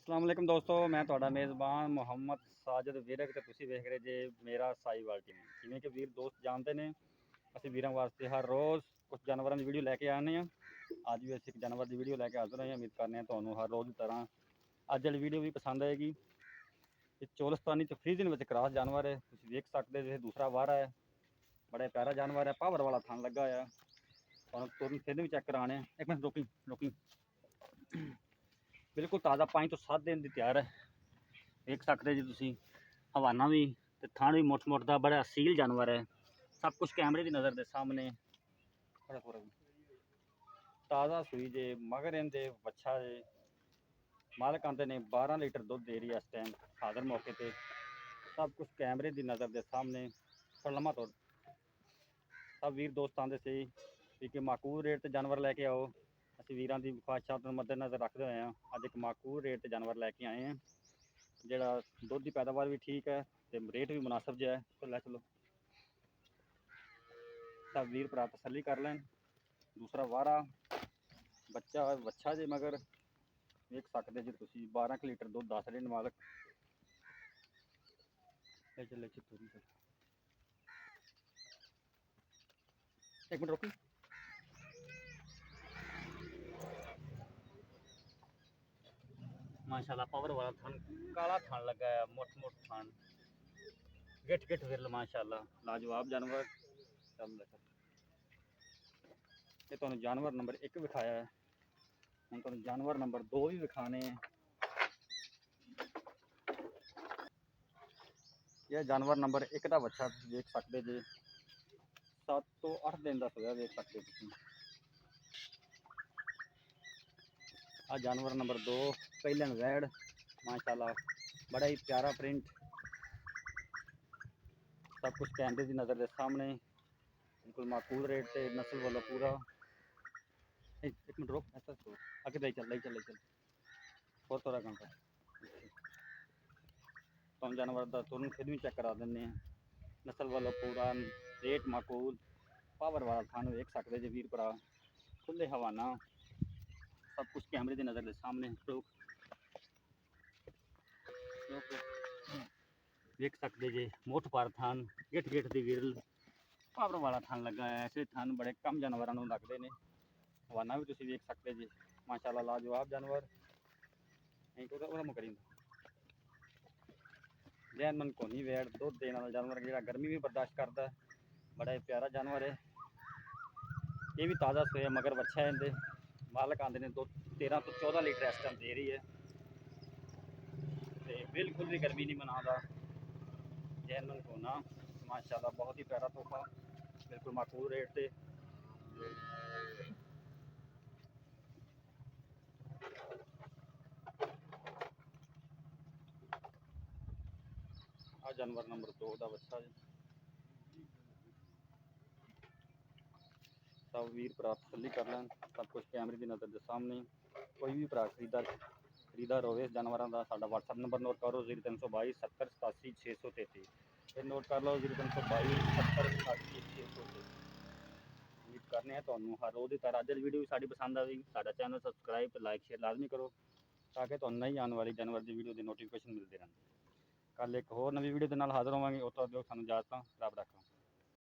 अस्सलाम वालेकुम दोस्तों, मैं ਤੁਹਾਡਾ ਮੇਜ਼ਬਾਨ ਮੁਹੰਮਦ ਸਾਜਿਦ ਵੀਰਕ ਤੇ ਤੁਸੀਂ ਵੇਖ ਰਹੇ ਜੇ ਮੇਰਾ ਸਾਈਵਾਲ ਟੀਵੀ। ਜਿਵੇਂ ਕਿ ਵੀਰ ਦੋਸਤ ਜਾਣਦੇ ਨੇ, ਅਸੀਂ ਵੀਰਾਂ ਵਾਸਤੇ ਹਰ ਰੋਜ਼ ਕੁਝ ਜਾਨਵਰਾਂ ਦੀ ਵੀਡੀਓ ਲੈ ਕੇ ਆਉਂਦੇ ਹਾਂ। ਅੱਜ ਵੀ ਅਸੀਂ ਇੱਕ ਜਾਨਵਰ ਦੀ ਵੀਡੀਓ ਲੈ ਕੇ ਹਾਜ਼ਰ ਹੋਏ ਹਾਂ। ਉਮੀਦ ਕਰਨੇ ਹਾਂ ਤੁਹਾਨੂੰ ਹਰ ਰੋਜ਼ ਦੀ ਤਰ੍ਹਾਂ ਅੱਜ ਵਾਲੀ ਵੀਡੀਓ ਵੀ ਪਸੰਦ ਆਏਗੀ। ਇਹ ਚੋਲਸਤਾਨੀ ਤੇ ਫਰੀਜ਼ਨ ਵਿੱਚ ਕ੍ਰਾਸ ਜਾਨਵਰ ਹੈ, ਤੁਸੀਂ ਵੇਖ ਸਕਦੇ ਜੇ। ਦੂਸਰਾ ਵਾਰਾ ਹੈ, ਬੜਾ ਪਿਆਰਾ ਜਾਨਵਰ ਹੈ, ਪਾਵਰ ਵਾਲਾ ਥਣ ਲੱਗਾ ਹੋਇਆ। ਤੁਹਾਨੂੰ ਤੁਰਨ ਫਿਰਨ ਵੀ ਚੈੱਕ ਕਰਾਣੇ। ਇੱਕ ਮਿੰਟ ਰੋਕੀ बिल्कुल ताज़ा 5 तो 7 दिन की तैयार है। देख सकते जी तुसी हवाना भी ते थान भी मुठ का बड़ा असील जानवर है। सब कुछ कैमरे की नज़र के सामने ताज़ा सूई जे मगर इनके बच्चा जे मालक आते ने 12 लीटर दुध दे रही है इस टाइम हाजिर मौके पर। सब कुछ कैमरे की नज़र के सामने लम्हा तौर सब वीर दोस्त आते सी कि माकूल रेट से जानवर लैके आओ। ਅਸੀਂ ਵੀਰਾਂ ਦੀ ਖੁਆਇਸ਼ਾਂ ਨੂੰ ਮੱਦੇਨਜ਼ਰ ਰੱਖਦੇ ਹੋਏ ਹਾਂ ਅੱਜ ਇੱਕ ਮਾਕੂਲ ਰੇਟ 'ਤੇ ਜਾਨਵਰ ਲੈ ਕੇ ਆਏ ਹਾਂ, ਜਿਹੜਾ ਦੁੱਧ ਦੀ ਪੈਦਾਵਾਰ ਵੀ ਠੀਕ ਹੈ ਅਤੇ ਰੇਟ ਵੀ ਮੁਨਾਸਬ ਜਿਹਾ ਹੈ। ਤਾਂ ਲੈ ਚਲੋ ਸਭ ਵੀਰ ਭਰਾ ਤਸੱਲੀ ਕਰ ਲੈਣ। ਦੂਸਰਾ ਵਾਰਾ ਬੱਚਾ ਜੇ ਮਗਰ ਵੇਖ ਸਕਦੇ ਜੇ ਤੁਸੀਂ 12 ਲੀਟਰ ਦੁੱਧ ਦੱਸ ਰਹੇ ਨੇ ਮਾਲਕ। ਲੈ ਚੱਲ ਇੱਕ ਮਿੰਟ ਰੋਕੀ। माशाल्लाह पावर वाला थान काला थान लगा है, मुठ थान गिठ विरल माशाल्लाह लाजवाब जानवर। ये तो जानवर नंबर 1 विखाया है, हम तो जानवर नंबर 2 भी विखाने हैं। यह जानवर नंबर 1 का बच्चा देख सकते जे 7 तो 8 दिन का होया देख सकते तुम। आ जानवर नंबर 2 पहलन वैड माशाल्लाह बड़ा ही प्यारा प्रिंट। सब कुछ कैमरे की नज़र के सामने बिल्कुल माकूल रेट से नस्ल वाला पूरा। एक मिनट रोक ऐसा तो आगे ले चल और थोड़ा काम कर तो हम जानवर का तुरंत फिर भी चेक करा दें। नस्ल वाला पूरा रेट माकूल पावर वाला थान देख सकते जो वीर भरा खुले हवाना सब कुछ कैमरे की नज़र के सामने देख सकते जे मुठ पर थान गिठ की विरल पावर वाला थान लगा है। ऐसे थान बड़े कम जानवरों को लगते हैं। हवाना भी तुम देख सकते जी माशाल्लाह लाजवाब जानवर मुकरी जैन मन कोनी वैड दुध देने वाला जानवर जो गर्मी भी बर्दाश्त करता है। बड़ा ही प्यारा जानवर है। ये भी ताज़ा सोया मगर बच्चा है। इनके मालक आते हैं 13 तो 14 लीटर इस टाइम दे रही है तो बिल्कुल भी गर्मी नहीं मनाता। जैनमन कोना माशाल्लाह बहुत ही प्यारा तोहफा बिल्कुल माकूल रेट से। आ जानवर नंबर 2 का बच्चा जी। सब वीर भरा तसल्ली कर लैन। सब कुछ कैमरे की नज़र के सामने। कोई भी भरा खरीदार हो इस जानवरों का साडा व्हाट्सएप नंबर नोट करो 0322 70 87 633। फिर नोट कर लो 0322 70 87 633। उम्मीद करने हैं ਤੁਹਾਨੂੰ हर रोज़ की तरह अज वीडियो भी साड़ी पसंद आएगी। साडा चैनल सबसक्राइब लाइक शेयर लाजमी करो ताकि ਤੁਹਾਨੂੰ नई आने वाली जानवर की वीडियो की नोटिफिकेशन मिलती रहे। कल एक होर नवी वीडियो के नाल हाज़र होवांगे। उस तक दिओ सानूं इजाज़त। रब रखा।